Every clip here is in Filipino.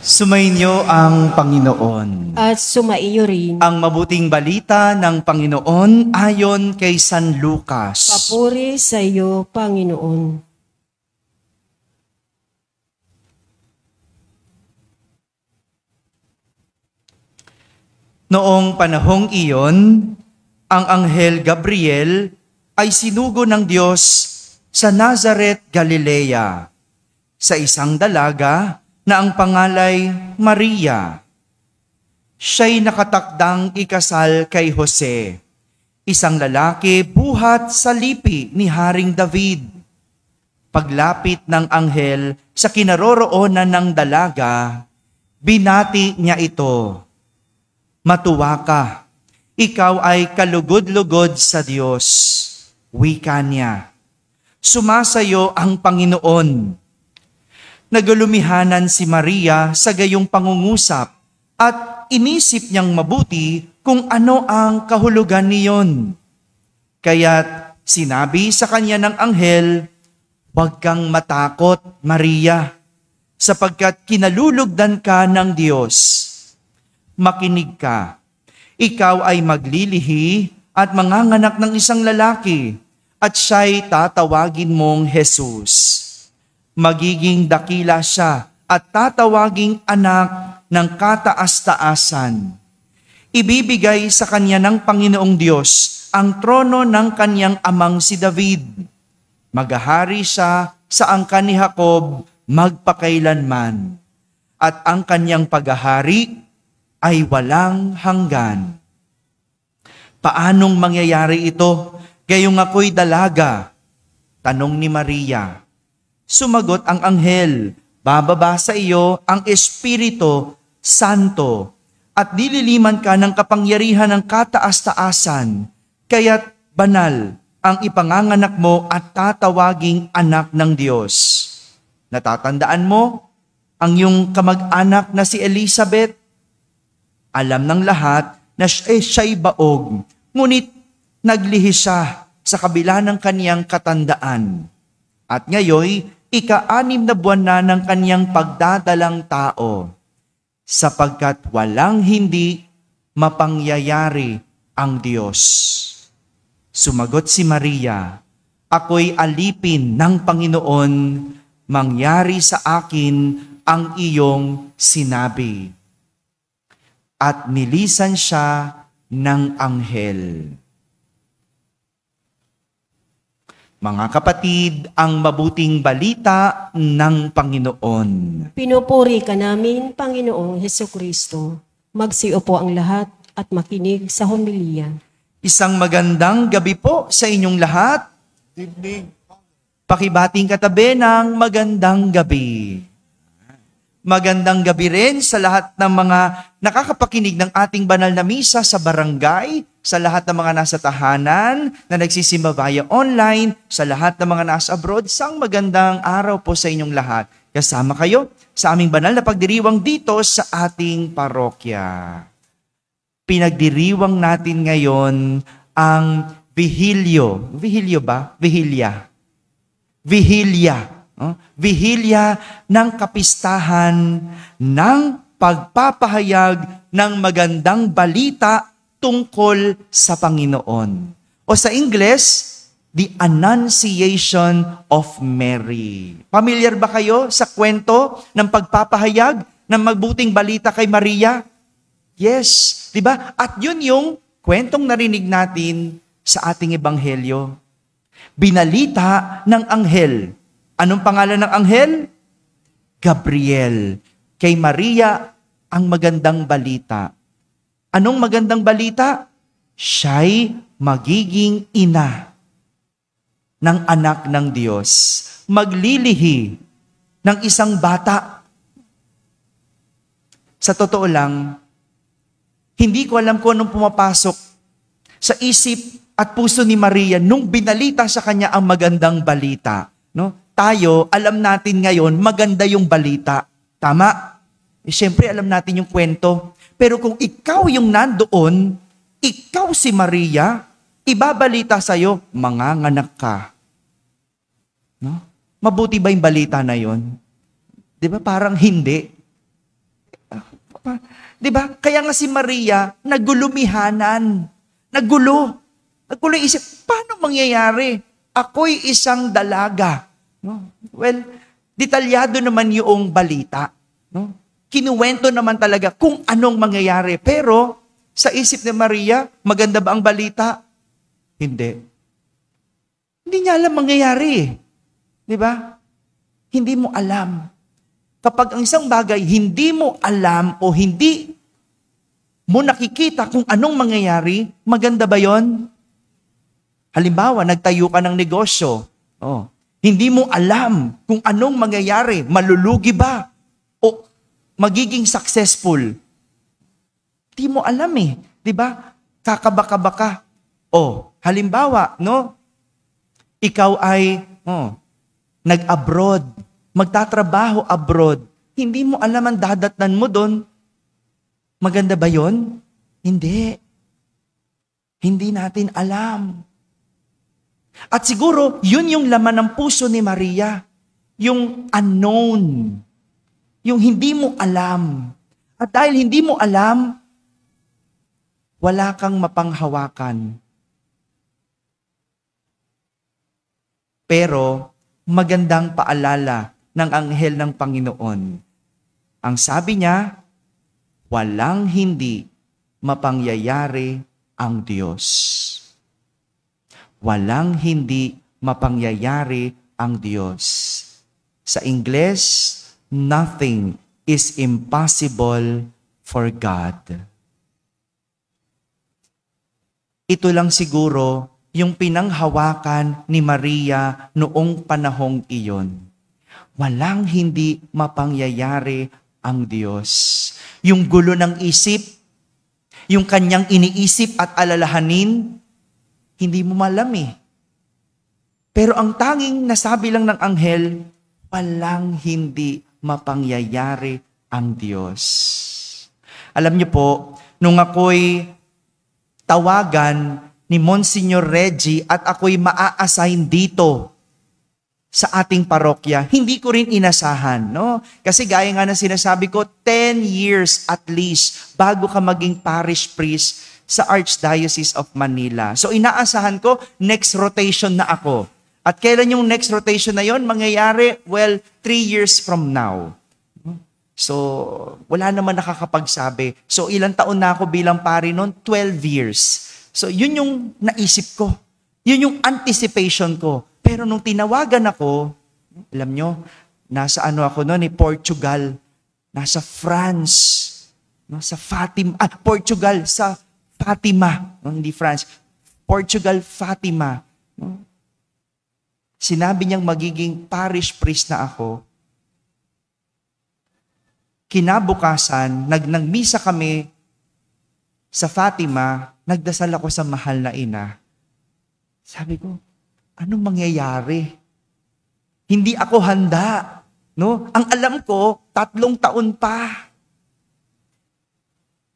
Sumainyo ang Panginoon. At sumaiyo rin. Ang mabuting balita ng Panginoon ayon kay San Lucas. Papuri sa iyo, Panginoon. Noong panahong iyon, ang anghel Gabriel ay sinugo ng Diyos sa Nazareth, Galilea, sa isang dalaga na ang pangalay Maria. Siya'y nakatakdang ikasal kay Jose, isang lalaki buhat sa lipi ni Haring David. Paglapit ng anghel sa kinaroroonan ng dalaga, binati niya ito, "Matuwa ka, ikaw ay kalugod-lugod sa Diyos." Wika niya, "Sumasayo ang Panginoon." Nagulumihanan si Maria sa gayong pangungusap at inisip niyang mabuti kung ano ang kahulugan niyon. Kaya't sinabi sa kanya ng anghel, "Huwag kang matakot, Maria, sapagkat kinalulugdan ka ng Diyos. Makinig ka, ikaw ay maglilihi at manganganak ng isang lalaki, at siya'y tatawagin mong Jesus. Magiging dakila siya at tatawaging anak ng kataas-taasan. Ibibigay sa kanya ng Panginoong Diyos ang trono ng kanyang amang si David. Maghahari siya sa angkan ni Jacob magpakailanman, at ang kanyang paghahari ay walang hanggan." Paanong mangyayari ito? Gayong ako'y dalaga, tanong ni Maria. Sumagot ang anghel, "Bababa sa iyo ang Espiritu Santo at nililiman ka ng kapangyarihan ng kataas-taasan, kaya't banal ang ipanganganak mo at tatawaging anak ng Diyos. Natatandaan mo ang iyong kamag-anak na si Elizabeth? Alam ng lahat na siya'y baog, ngunit naglihi siya sa kabila ng kaniyang katandaan. At ngayoy, ika-6 na buwan na ng kaniyang pagdadalang tao, sapagkat walang hindi mapangyayari ang Diyos." Sumagot si Maria, "Ako'y alipin ng Panginoon, mangyari sa akin ang iyong sinabi." At nilisan siya ng anghel. Mga kapatid, ang mabuting balita ng Panginoon. Pinupuri ka namin, Panginoong Hesukristo. Magsiupo ang lahat at makinig sa homilya. Isang magandang gabi po sa inyong lahat. Pakibating katabi ng magandang gabi. Magandang gabi rin sa lahat ng mga nakakapakinig ng ating banal na misa sa barangay, sa lahat ng mga nasa tahanan na nagsisimba via online, sa lahat ng mga nasa abroad. Isang magandang araw po sa inyong lahat. Kasama kayo sa aming banal na pagdiriwang dito sa ating parokya. Pinagdiriwang natin ngayon ang Vigilio. Vigilio ba? Vigilia. Vigilia. Vigilia ng kapistahan ng pagpapahayag ng magandang balita tungkol sa Panginoon. O sa Ingles, The Annunciation of Mary. Familiar ba kayo sa kwento ng pagpapahayag ng mabuting balita kay Maria? Yes, di ba? At yun yung kwentong narinig natin sa ating ebanghelyo. Binalita ng anghel. Anong pangalan ng anghel? Gabriel. Kay Maria ang magandang balita. Anong magandang balita? Siya'y magiging ina ng anak ng Diyos. Maglilihi ng isang bata. Sa totoo lang, hindi ko alam kung anong pumapasok sa isip at puso ni Maria nung binalita sa kanya ang magandang balita. No? Tayo, alam natin ngayon, maganda yung balita. Tama? Siyempre, alam natin yung kwento. Pero kung ikaw yung nandoon, ikaw si Maria, ibabalita sa'yo, manganganak ka. No? Mabuti ba yung balita na yon? Di ba? Parang hindi. Di ba? Kaya nga si Maria, nagulumihanan. Nagulo yung isip, paano mangyayari? Ako'y isang dalaga. No? Well, detalyado naman yung balita. No? Kinuwento naman talaga kung anong mangyayari. Pero, sa isip ni Maria, maganda ba ang balita? Hindi. Hindi niya alam mangyayari. Di ba? Hindi mo alam. Kapag ang isang bagay, hindi mo alam o hindi mo nakikita kung anong mangyayari, maganda ba yon? Halimbawa, nagtayo ka ng negosyo. Hindi mo alam kung anong mangyayari, malulugi ba? O magiging successful? Hindi mo alam eh. Di ba? Kakabaka-baka. Halimbawa, ikaw ay nag-abroad, magtatrabaho abroad. Hindi mo alam ang dadatnan mo doon. Maganda ba yon? Hindi. Hindi natin alam. At siguro, yun yung laman ng puso ni Maria. Yung unknown. Yung hindi mo alam. At dahil hindi mo alam, wala kang mapanghawakan. Pero, magandang paalala ng anghel ng Panginoon. Ang sabi niya, walang hindi mapangyayari ang Diyos. Walang hindi mapangyayari ang Diyos. Sa Ingles, nothing is impossible for God. Ito lang siguro yung pinanghawakan ni Maria noong panahong iyon. Walang hindi mapangyayari ang Diyos. Yung gulo ng isip, yung kanyang iniisip at alalahanin, hindi mo malam eh. Pero ang tanging nasabi lang ng anghel, walang hindi mapangyayari ang Diyos. Alam niyo po, nung ako'y tawagan ni Monsignor Reggie at ako'y maa-assign dito sa ating parokya, hindi ko rin inasahan, no? Kasi gaya nga na sinasabi ko, 10 years at least bago ka maging parish priest sa Archdiocese of Manila. So inaasahan ko, next rotation na ako. At kailan yung next rotation na yon? Mangyayari, 3 years from now. So, wala naman nakakapagsabi. So, ilang taon na ako bilang pari noon? 12 years. So, yun yung naisip ko. Yun yung anticipation ko. Pero nung tinawagan ako, alam nyo, nasa ako noon, Portugal. Nasa France. Sa Fatima. Portugal, sa Fatima. Hindi France. Portugal, Fatima. Sinabi niyang magiging parish priest na ako. Kinabukasan, nagmisa kami sa Fatima, nagdasal ako sa mahal na ina. Sabi ko, anong mangyayari? Hindi ako handa. No? Ang alam ko, 3 taon pa.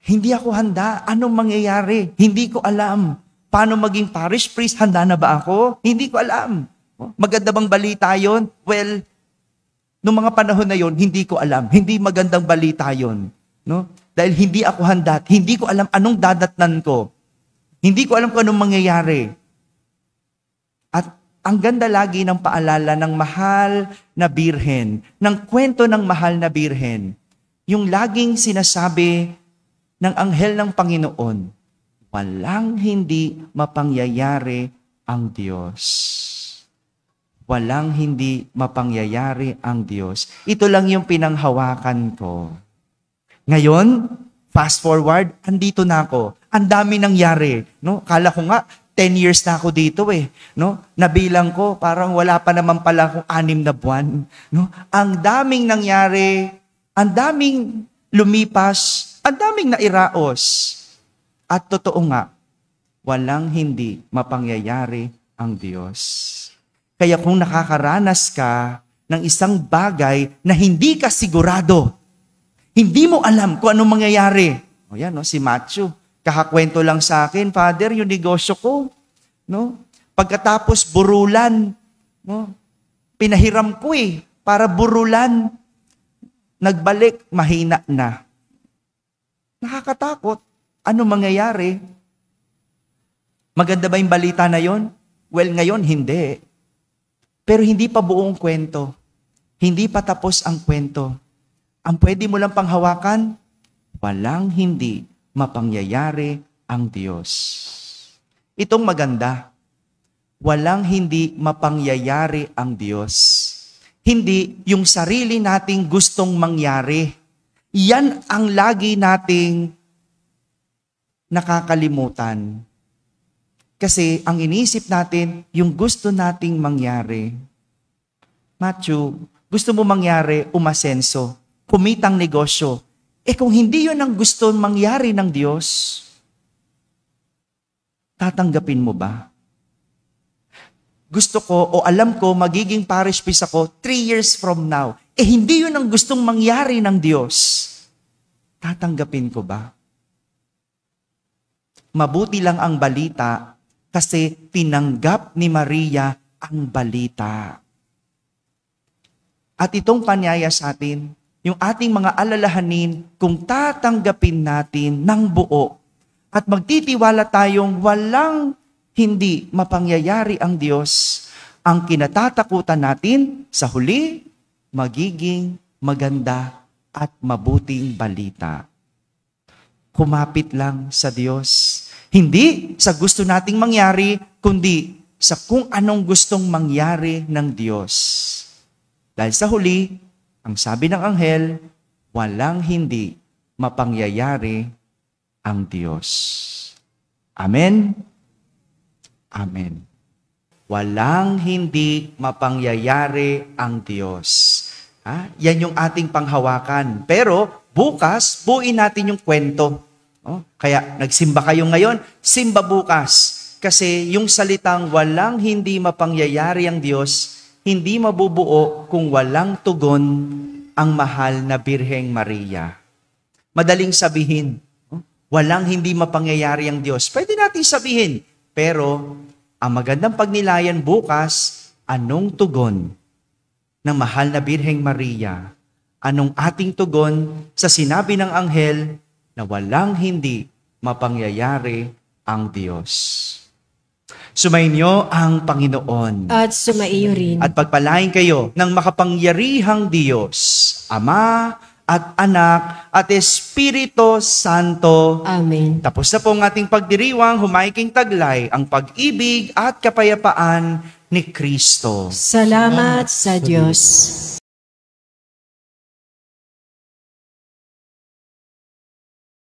Hindi ako handa. Anong mangyayari? Hindi ko alam. Paano maging parish priest? Handa na ba ako? Hindi ko alam. Maganda bang balita yon? Well, noong mga panahon na yon, hindi ko alam. Hindi magandang balita yon. No? Dahil hindi ako handa. Hindi ko alam anong dadatnan ko. Hindi ko alam kung anong mangyayari. At ang ganda lagi ng paalala ng mahal na birhen, ng kwento ng mahal na birhen, yung laging sinasabi ng anghel ng Panginoon, walang hindi mapangyayari ang Diyos. Walang hindi mapangyayari ang Diyos. Ito lang yung pinanghawakan ko. Ngayon, fast forward, andito na ako. Ang dami nangyari. No? Kala ko nga, 10 years na ako dito eh. No? Nabilang ko, parang wala pa naman pala akong 6 na buwan. No? Ang daming nangyari, ang daming lumipas, ang daming nairaos. At totoo nga, walang hindi mapangyayari ang Diyos. Kaya kung nakakaranas ka ng isang bagay na hindi ka sigurado, hindi mo alam kung anong mangyayari. O yan, no? Si Matthew, kakakwento lang sa akin, Father, yung negosyo ko. No? Pagkatapos burulan, no? Pinahiram ko para burulan. Nagbalik, mahina na. Nakakatakot. Ano mangyayari? Maganda ba yung balita na yon? Well, ngayon, hindi. Pero hindi pa buong kwento. Hindi pa tapos ang kwento. Ang pwede mo lang panghawakan, walang hindi mapangyayari ang Diyos. Itong maganda. Walang hindi mapangyayari ang Diyos. Hindi yung sarili nating gustong mangyari. Yan ang lagi nating nakakalimutan. Kasi ang inisip natin, yung gusto nating mangyari. Matthew, gusto mo mangyari, umasenso, kumitang negosyo. Kung hindi yun ang gusto mangyari ng Diyos, tatanggapin mo ba? Gusto ko o alam ko magiging parish priest ako 3 years from now. Hindi yun ang gustong mangyari ng Diyos. Tatanggapin ko ba? Mabuti lang ang balita kasi tinanggap ni Maria ang balita. At itong panyaya sa atin, yung ating mga alalahanin kung tatanggapin natin ng buo at magtitiwala tayong walang hindi mapangyayari ang Diyos, ang kinatatakutan natin sa huli, magiging maganda at mabuting balita. Kumapit lang sa Diyos. Hindi sa gusto nating mangyari, kundi sa kung anong gustong mangyari ng Diyos. Dahil sa huli, ang sabi ng anghel, walang hindi mapangyayari ang Diyos. Amen? Amen. Walang hindi mapangyayari ang Diyos. Yan yung ating panghawakan. Pero bukas, buuin natin yung kwento. Kaya nagsimba kayo ngayon, simba bukas. Kasi yung salitang walang hindi mapangyayari ang Diyos, hindi mabubuo kung walang tugon ang mahal na Birheng Maria. Madaling sabihin, walang hindi mapangyayari ang Diyos. Pwede natin sabihin, pero ang magandang pagnilayan bukas, anong tugon ng mahal na Birheng Maria? Anong ating tugon sa sinabi ng anghel na walang hindi mapangyayari ang Diyos? Sumainyo ang Panginoon. At sumaiyo rin. At pagpalain kayo ng makapangyarihang Diyos, Ama at Anak at Espiritu Santo. Amen. Tapos na po ang ating pagdiriwang, humaiking taglay ang pag-ibig at kapayapaan ni Kristo. Salamat sa Diyos.